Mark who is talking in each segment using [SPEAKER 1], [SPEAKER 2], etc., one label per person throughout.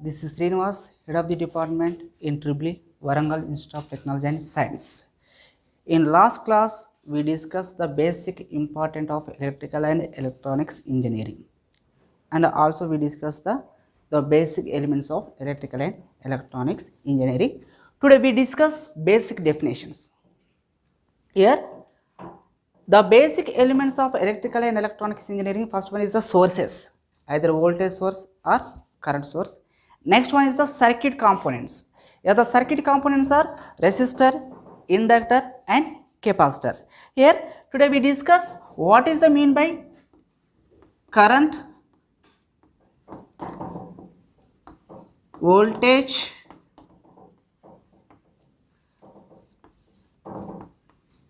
[SPEAKER 1] This is Srinivas, Head of the Department in Tribly, Warangal Institute of Technology and Science. In last class, we discussed the basic importance of electrical and electronics engineering, and also we discussed the basic elements of electrical and electronics engineering. Today we discuss basic definitions. Here, the basic elements of electrical and electronics engineering, first one is the sources, either voltage source or current source. Next one is the circuit components. Here the circuit components are resistor, inductor and capacitor. Here today we discuss what is the mean by current, voltage,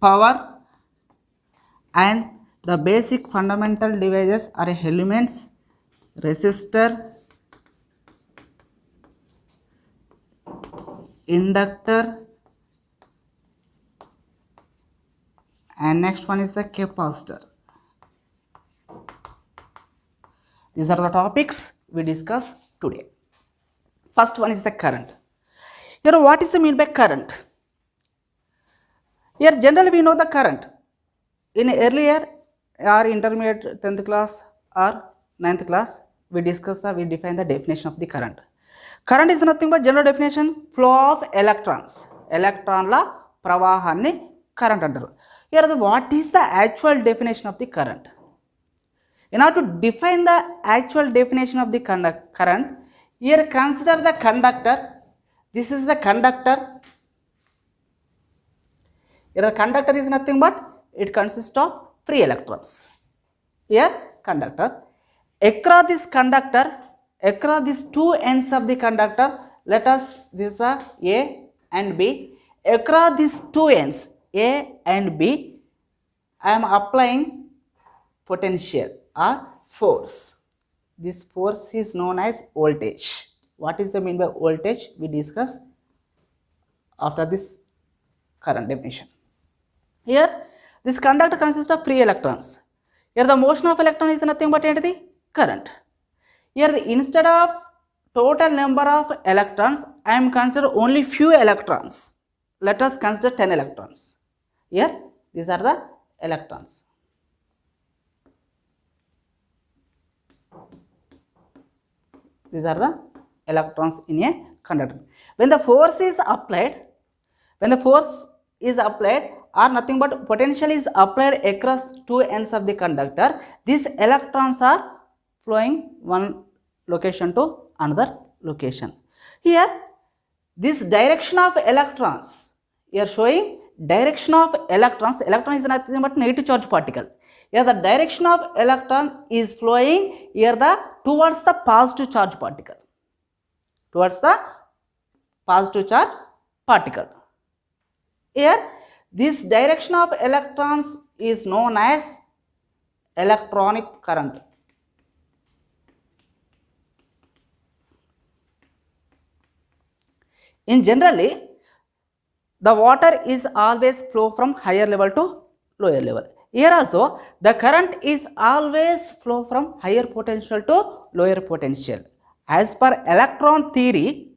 [SPEAKER 1] power and the basic fundamental devices are elements, resistor, inductor and next one is the capacitor. These are the topics we discuss today. First one is the current. Here what is the mean by current? Here generally we know the current. In earlier or intermediate 10th class or 9th class, we define the definition of the current. Current is nothing but general definition, flow of electrons. Electronla pravahanni current antaru. Here what is the actual definition of the current? In order to define the actual definition of the current, here consider the conductor. This is the conductor. Here the conductor is nothing but it consists of free electrons. Here conductor. Across this conductor, across these two ends of the conductor, let us, this is A and B. Across these two ends, A and B, I am applying potential or force. This force is known as voltage. What is the mean by voltage? We discuss after this current definition. Here, this conductor consists of free electrons. Here, the motion of electron is nothing but the current. Here, instead of total number of electrons, I am consider only few electrons. Let us consider 10 electrons. Here, these are the electrons. These are the electrons in a conductor. When the force is applied, or nothing but potential is applied across two ends of the conductor, these electrons are flowing one location to another location. Here, this direction of electrons, you are showing direction of electrons. Electron is nothing but negative charge particle. Here the direction of electron is flowing here towards the positive charge particle. Towards the positive charge particle. Here this direction of electrons is known as electronic current. In generally, the water is always flow from higher level to lower level. Here also, the current is always flow from higher potential to lower potential. As per electron theory,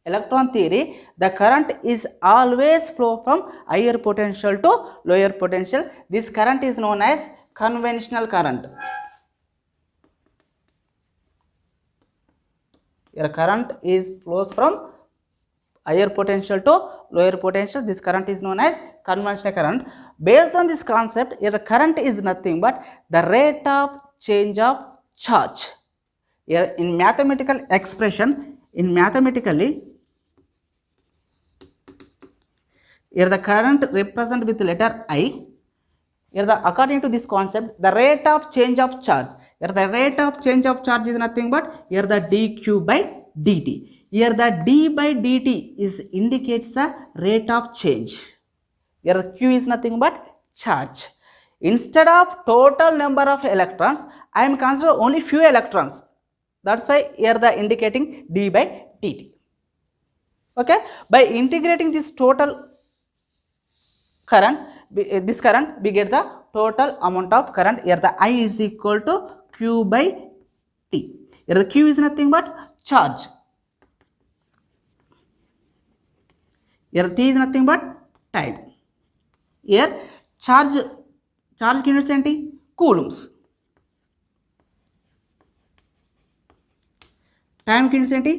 [SPEAKER 1] the current is always flow from higher potential to lower potential. This current is known as conventional current. Your current flows from higher potential to lower potential. This current is known as conventional current. Based on this concept, here the current is nothing but the rate of change of charge. Here in mathematical expression, here the current represent with letter I. Here according to this concept, the rate of change of charge. Here the rate of change of charge is nothing but here the dq by dt. Here the d by dt indicates the rate of change. Here q is nothing but charge. Instead of total number of electrons, I am considering only few electrons. That's why here the indicating d by dt. Okay, by integrating this total current, we get the total amount of current. Here the I is equal to q by t. Here the q is nothing but charge. Here T is nothing but time. Here charge units enti coulombs. Time units enti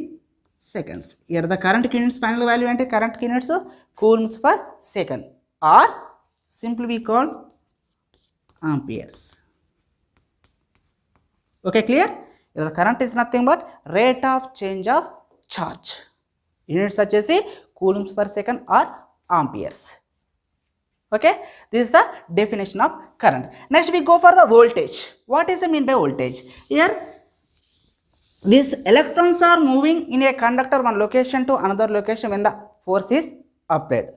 [SPEAKER 1] seconds. Here the current units final value enti current units coulombs per second, or simply we call amperes. Okay, clear? Here the current is nothing but rate of change of charge. Units వచ్చేసి coulombs per second or amperes. Okay, this is the definition of current. Next we go for the voltage. What is the mean by voltage? Here these electrons are moving in a conductor one location to another location when the force is applied.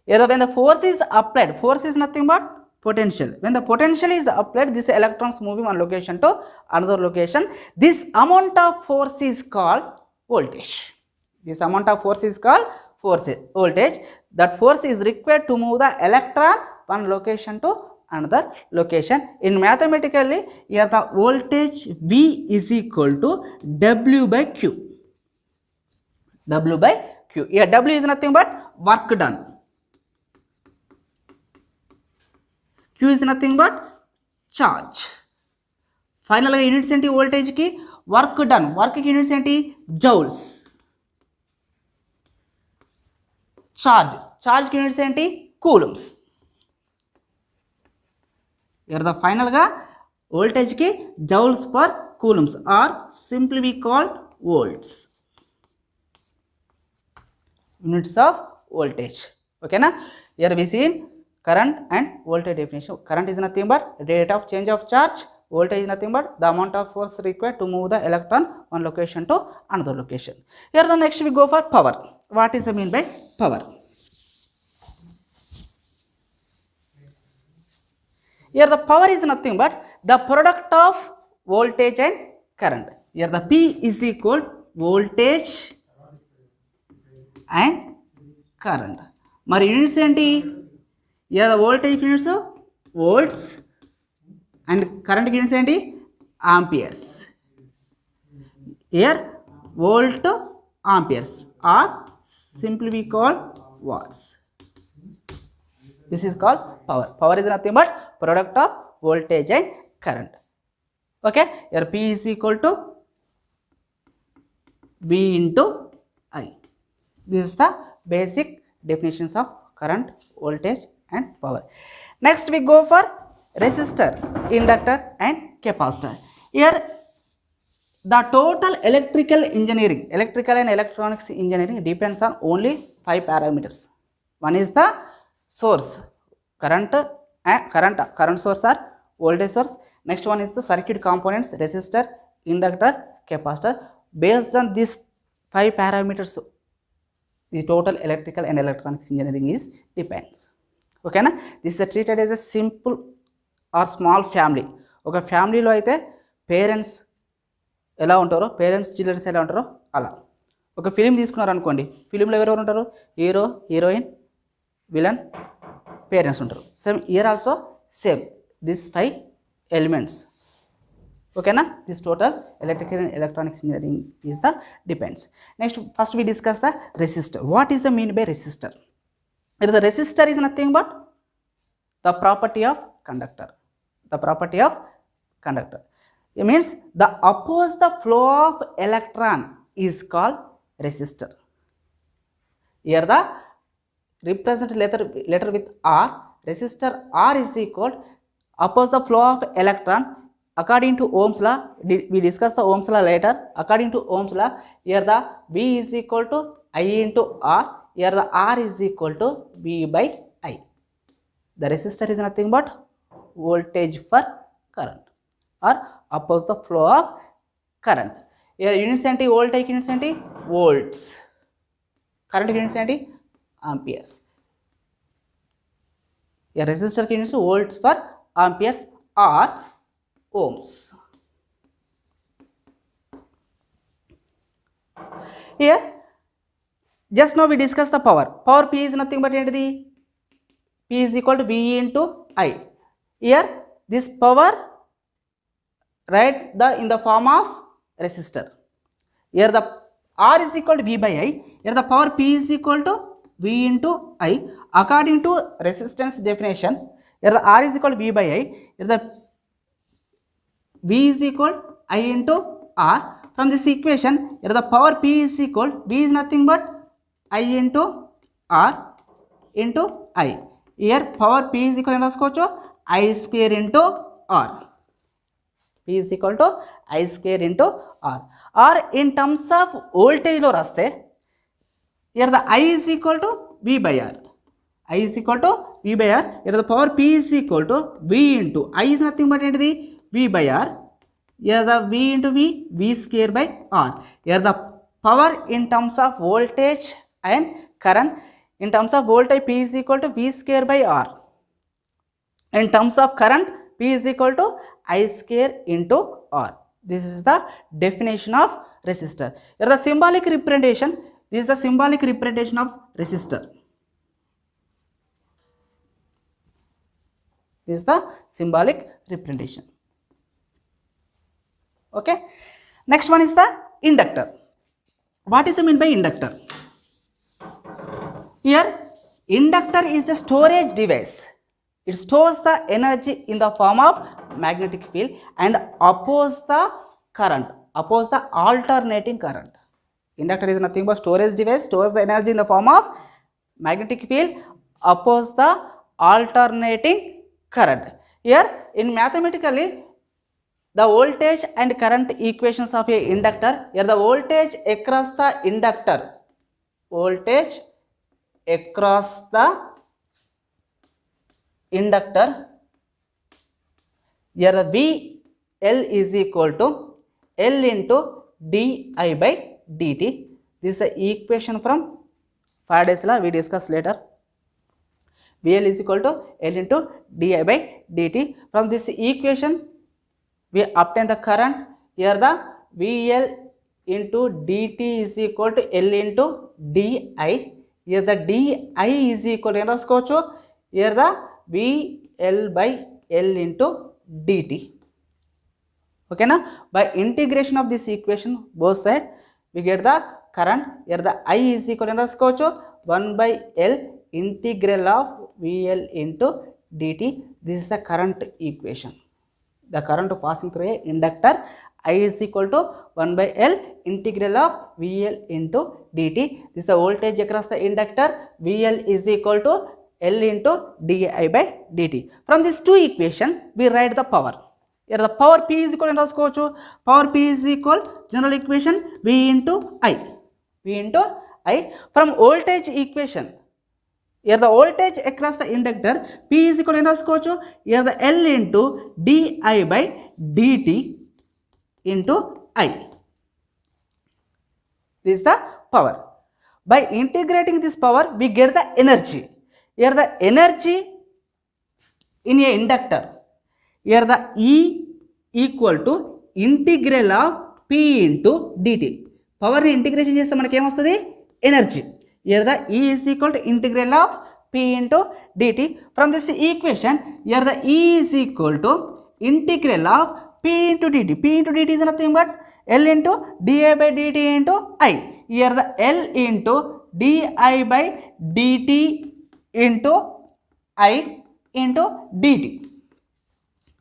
[SPEAKER 1] Here when the force is applied, force is nothing but potential. When the potential is applied, these electrons moving one location to another location. This amount of force is called voltage. This amount of force is called voltage. That force is required to move the electron one location to another location. In mathematically, here the voltage V is equal to W by Q. W by Q. Here W is nothing but work done. Q is nothing but charge. Final units enti voltage ki work done. Work ki units enti joules. Charge units enti coulombs. Here the final ga voltage ki joules per coulombs, or simply we call volts. Units of voltage. Okay na? Here we see current and voltage definition. Current is nothing but rate of change of charge. Voltage is nothing but the amount of force required to move the electron one location to another location. Here the next we go for power. What is the mean by power? Here the power is nothing but the product of voltage and current. Here the P is equal voltage and current. మరి units ఏంటి? Here the voltage units volts and current units ఏంటి? Amperes. Here volt amperes, or simply we call watts. This is called power. Power is nothing but product of voltage and current. Okay, here P is equal to V into I. This is the basic definitions of current, voltage and power. Next we go for resistor, inductor and capacitor. Here the total electrical and electronics engineering depends on only 5 parameters. One is the source, current source or voltage source. Next one is the circuit components, resistor, inductor, capacitor. Based on these 5 parameters, the total electrical and electronics engineering is depends. Okay na? This is treated as a simple or small family. ఒక ఫ్యామిలీలో అయితే parents ఎలా ఉంటారో, parents children's ఎలా ఉంటారో అలా. ఒక film తీసుకున్నారు అనుకోండి, ఫిలింలో ఎవరెవరు ఉంటారు? హీరో, హీరోయిన్, విలన్, పేరెంట్స్ ఉంటారు. Same year also same this 5 elements. Okay na? This total electrical and electronics engineering is the depends. Next, first we discuss the resistor. What is the mean by resistor? The resistor is nothing but the property of conductor. The property of conductor. It means the oppose the flow of electron is called resistor. Here the represent letter with R. Resistor R is equal oppose the flow of electron according to Ohm's law. We discuss the Ohm's law later. According to Ohm's law, here the V is equal to I into R. Here the R is equal to V by I. The resistor is nothing but voltage for current, or oppose the flow of current. Here units anti voltage units anti volts, current units anti amperes. Here resistor units volts for amperes or ohms. Here just now we discussed the power. Power P is nothing but the P is equal to V into I. Here this power write the in the form of resistor. Here the R is equal to V by I. Here the power P is equal to V into I. According to resistance definition, here the R is equal to V by I. Here the V is equal I into R. From this equation, here the power P is equal, V is nothing but I into R into I. Here power P is equal to I square into R. P is equal to I square into R. Or in terms of voltage lo raste, here the I is equal to V by R. I is equal to V by R. Here the power P is equal to V into I is nothing but V by R. Here the V into V square by R. Here the power in terms of voltage and current. In terms of voltage, P is equal to V square by R. In terms of current, P is equal to I square into R. This is the definition of resistor. Here the symbolic representation. This is the symbolic representation of resistor. This is the symbolic representation. Okay. Next one is the inductor. What is the mean by inductor? Here, inductor is the storage device. It stores the energy in the form of magnetic field and oppose the current, oppose the alternating current. Inductor is nothing but storage device, stores the energy in the form of magnetic field, oppose the alternating current. Here, in mathematically, the voltage and current equations of a inductor, here the voltage across the inductor, voltage across the inductor, here the VL is equal to L into di by dt. This is the equation from Faraday's law, we discuss later. VL is equal to L into di by dt. From this equation, we obtain the current. Here the VL into dt is equal to L into di. Here the di is equal to here the VL by L into dt. Okay na? By integration of this equation both side, we get the current. Here the I is equal to 1 by L integral of VL into dt. This is the current equation. The current passing through a inductor, I is equal to 1 by L integral of VL into dt. This is the voltage across the inductor. VL is equal to L into di by dt. From these two equations, we write the power. Here the power P is equal to power P is equal, general equation, V into I. V into I. From voltage equation, here the voltage across the inductor, P is equal to here the L into di by dt into I. This is the power. By integrating this power, we get the energy. Here the energy in a inductor, here the E equal to integral of P into dt. Power integration cheste manaki em vastadi? Energy. Here the E is equal to integral of P into dt. From this equation, here the E is equal to integral of P into dt. P into dt is nothing but L into di by dt into I. Here the L into di by dt into I into dt.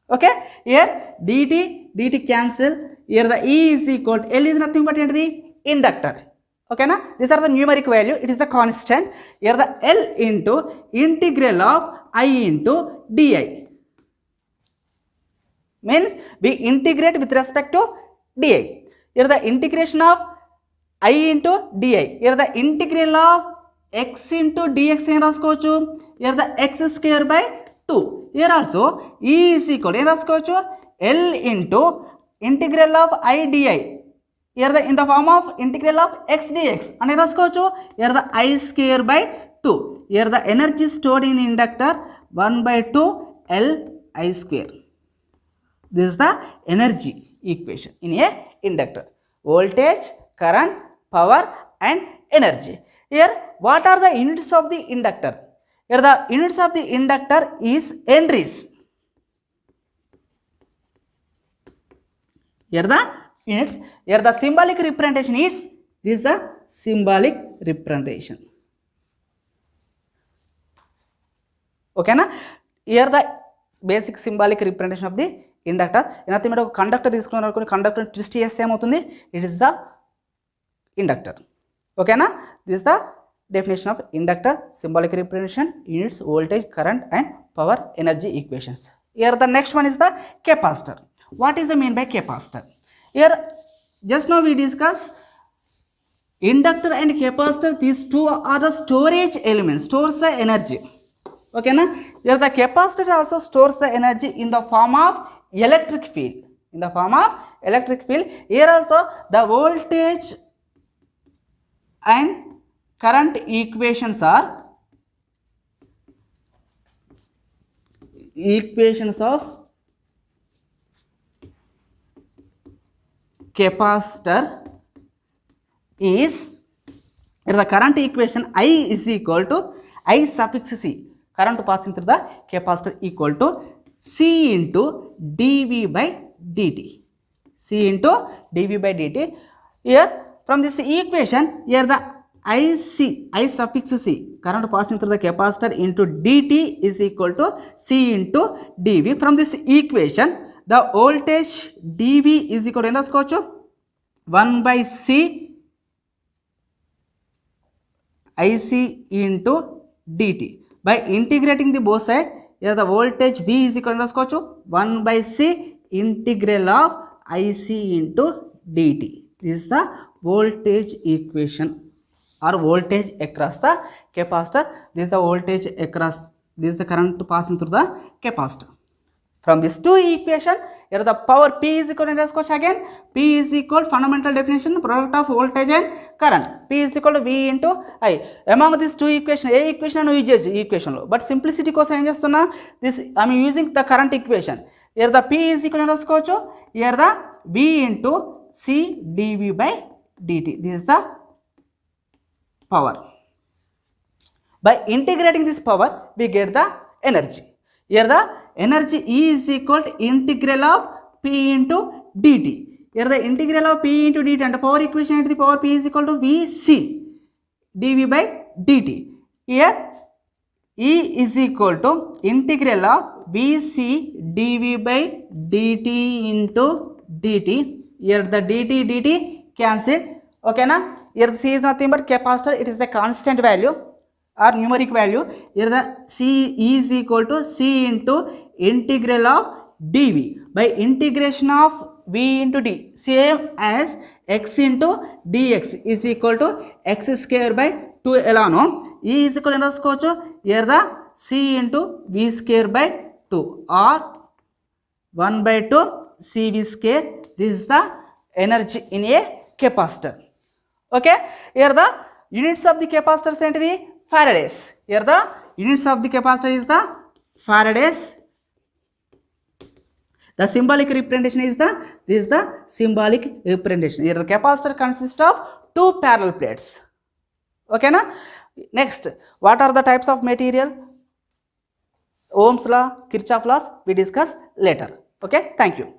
[SPEAKER 1] Okay, here dt cancel. Here the E is equal to L is nothing but the inductor. Okay na? These are the numeric value. It is the constant. Here the L into integral of I into di. Means we integrate with respect to di. Here the integration of I into di. Here the integral of x into dx em raskochu. Here the x square by 2. Here also E is equal to L into integral of I di. Here the in the form of integral of x dx. And here the I square by 2. Here the energy stored in inductor 1 by 2 L I square. This is the energy equation in a inductor. Voltage, current, power and energy. Here what are the units of the inductor? Here the units of the inductor is henries. Here the units. Here the symbolic representation is, this is the symbolic representation. ఓకేనా. Year the basic symbolic representation of the inductor. Nothing but ఒక conductor తీసుకున్నారు అనుకోని conductor twist చేస్తే ఏమవుతుంది, it is the inductor. ఓకేనా. This the definition of inductor, symbolic representation, units, voltage, current and power, energy equations. Here the next one is the capacitor. What is the mean by capacitor? Here just now we discuss inductor and capacitor, these two are the storage elements, stores the energy. Okay na. Here the capacitor also stores the energy in the form of electric field, in the form of electric field. Here also the voltage and current equations are equations of capacitor is, the current equation I is equal to I suffix C, current passing through the capacitor equal to C into dV by dt, C into dV by dt. Here from this equation, here the I suffix C, current passing through the capacitor into dt is equal to C into dV. From this equation, the voltage dV is equal to 1 by C IC into dt. By integrating the both side, here the voltage V is equal to 1 by C integral of IC into dt. This is the voltage equation or voltage across the capacitor. This is the voltage across, this is the current passing through the capacitor. From these two equation, here the power P is equal to again, P is equal, fundamental definition, product of voltage and current, P is equal to V into I. Among these two equation, A equation and use equation lo, but simplicity కోసం ఏం చేస్తున్నా, this I am using the current equation. Here the P is equal to here the V into C dV by dt. This is the power. By integrating this power, we get the energy. Here the energy E is equal to integral of P into dt. Here the integral of P into dt and the power equation into the power P is equal to Vc dV by dt. Here E is equal to integral of Vc dV by dt into dt. Here the dt cancel. Okay na. Here C is nothing but capacitor, it is the constant value or numeric value. Here the C is equal to C into integral of dV by integration of V into d, same as x into dx is equal to x square by 2 elano. E is equal to here the C into V square by 2 or 1 by 2 CV square. This is the energy in a capacitor. Okay, here the units of the capacitor is the Faradays. Here the units of the capacitor is the Faradays. The symbolic representation is this is the symbolic representation. Here the capacitor consists of two parallel plates. Okay na. Next, what are the types of material? Ohm's law, Kirchhoff laws we discuss later. Okay, thank you.